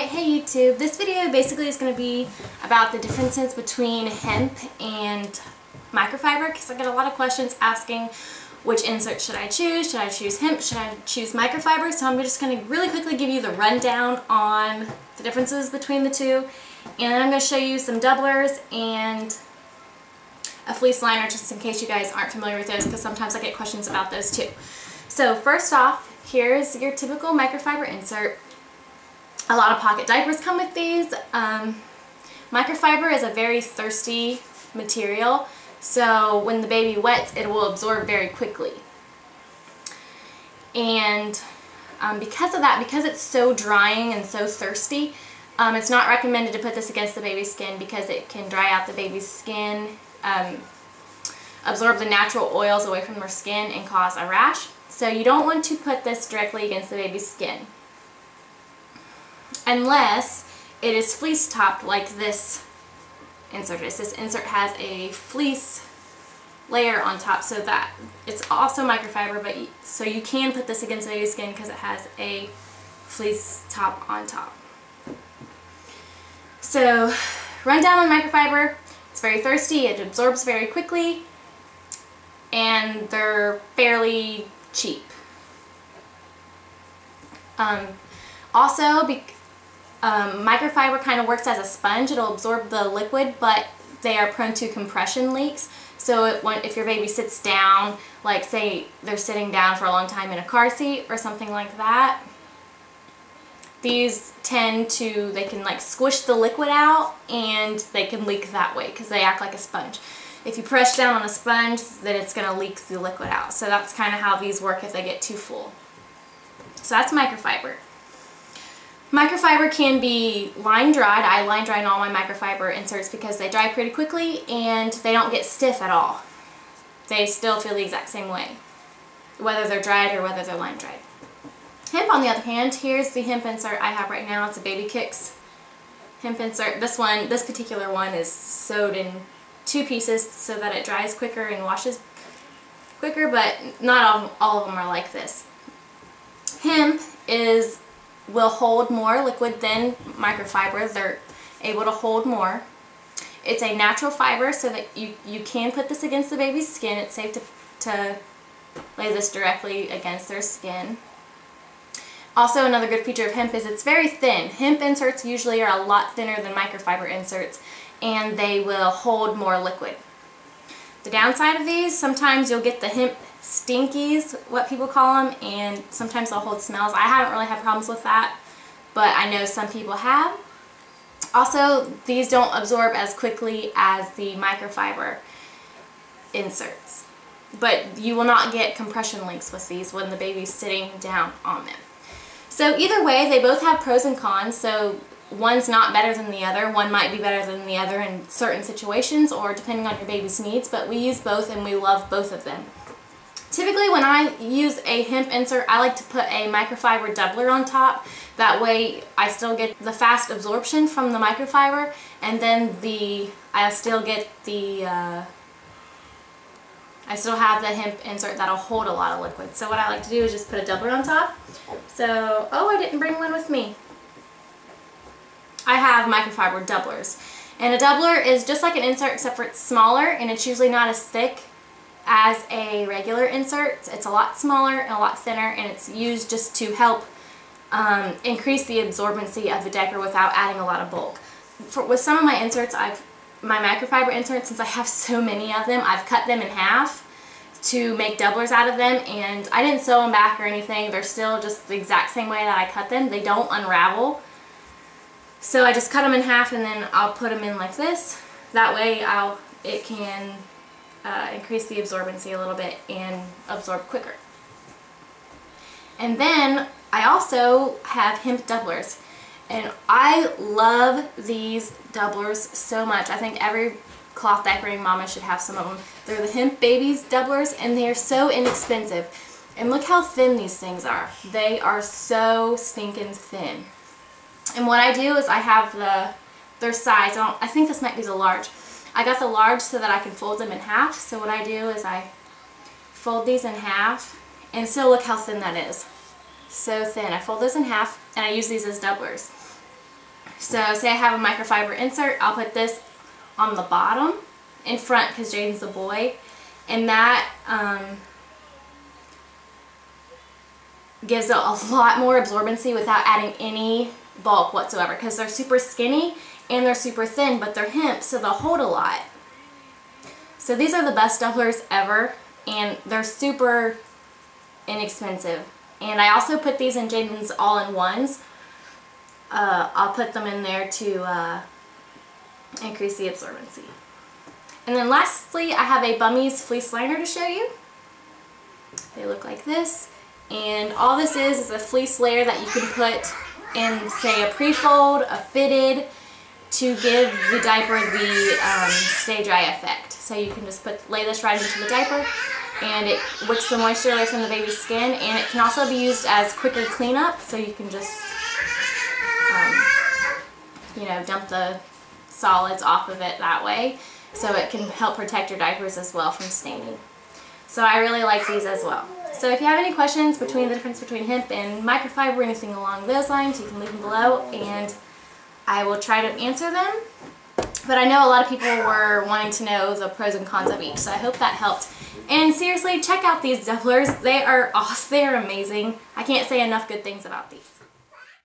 Alright, hey YouTube. This video basically is going to be about the differences between hemp and microfiber, because I get a lot of questions asking which insert should I choose. Should I choose hemp? Should I choose microfiber? So I'm just going to really quickly give you the rundown on the differences between the two, and then I'm going to show you some doublers and a fleece liner, just in case you guys aren't familiar with those, because sometimes I get questions about those too. So first off, here's your typical microfiber insert. A lot of pocket diapers come with these. Microfiber is a very thirsty material, so when the baby wets, it will absorb very quickly. And because of that, because it's so drying and so thirsty, it's not recommended to put this against the baby's skin, because it can dry out the baby's skin, absorb the natural oils away from their skin, and cause a rash. So you don't want to put this directly against the baby's skin, unless it is fleece topped like this insert is. This insert has a fleece layer on top, so that it's also microfiber, but so you can put this against the baby's skin because it has a fleece top on top. So rundown on microfiber: it's very thirsty, it absorbs very quickly, and they're fairly cheap. Microfiber kind of works as a sponge. It'll absorb the liquid, but they are prone to compression leaks. So if your baby sits down, like say they're sitting down for a long time in a car seat or something like that, these they can like squish the liquid out, and they can leak that way because they act like a sponge. If you press down on a sponge, then it's going to leak the liquid out. So that's kind of how these work if they get too full. So that's microfiber. Microfiber can be line dried. I line dry all my microfiber inserts because they dry pretty quickly and they don't get stiff at all. They still feel the exact same way, whether they're dried or whether they're line dried. Hemp, on the other hand, here's the hemp insert I have right now. It's a Baby Kicks hemp insert. This particular one is sewed in 2 pieces so that it dries quicker and washes quicker, but not all of them are like this. Hemp will hold more liquid than microfiber. They're able to hold more. It's a natural fiber, so that you can put this against the baby's skin. It's safe to lay this directly against their skin. Also, another good feature of hemp is it's very thin. Hemp inserts usually are a lot thinner than microfiber inserts, and they will hold more liquid. The downside of these, sometimes you'll get the hemp stinkies, what people call them, and sometimes they'll hold smells. I haven't really had problems with that, but I know some people have. Also, these don't absorb as quickly as the microfiber inserts, but you will not get compression leaks with these when the baby's sitting down on them. So either way, they both have pros and cons. So one's not better than the other. One might be better than the other in certain situations or depending on your baby's needs, but we use both and we love both of them. Typically when I use a hemp insert, I like to put a microfiber doubler on top. That way I still get the fast absorption from the microfiber, and then I still have the hemp insert that'll hold a lot of liquid. So what I like to do is just put a doubler on top. So, oh, I didn't bring one with me. I have microfiber doublers. And a doubler is just like an insert, except for it's smaller, and it's usually not as thick as a regular insert. It's a lot smaller and a lot thinner, and it's used just to help increase the absorbency of the diaper without adding a lot of bulk. With some of my inserts, my microfiber inserts, since I have so many of them, I've cut them in half to make doublers out of them, and I didn't sew them back or anything. They're still just the exact same way that I cut them. They don't unravel. So I just cut them in half, and then I'll put them in like this. That way it can increase the absorbency a little bit and absorb quicker. And then I also have hemp doublers, and I love these doublers so much. I think every cloth diapering mama should have some of them. They're the Hemp Babies doublers, and they are so inexpensive. And look how thin these things are. They are so stinking thin. And what I do is I have their size. I think this might be the large. I got the large so that I can fold them in half. So what I do is I fold these in half, and still look how thin that is. So thin. I fold those in half, and I use these as doublers. So say I have a microfiber insert, I'll put this on the bottom in front because Jaden's a boy, and that gives it a lot more absorbency without adding any bulk whatsoever, because they're super skinny and they're super thin, but they're hemp, so they'll hold a lot. So these are the best doublers ever, and they're super inexpensive. And I also put these in Jaden's all-in-ones. I'll put them in there to increase the absorbency. And then lastly, I have a Bummies Fleece Liner to show you. They look like this. And all this is a fleece layer that you can put in, say, a pre-fold, a fitted, to give the diaper the stay dry effect. So you can just lay this right into the diaper, and it wicks the moisture away from the baby's skin, and it can also be used as quicker cleanup, so you can just you know, dump the solids off of it that way, so it can help protect your diapers as well from staining. So I really like these as well. So if you have any questions between the difference between hemp and microfiber or anything along those lines, you can leave them below and I will try to answer them. But I know a lot of people were wanting to know the pros and cons of each, so I hope that helped. And seriously, check out these doublers. They are awesome. They are amazing. I can't say enough good things about these.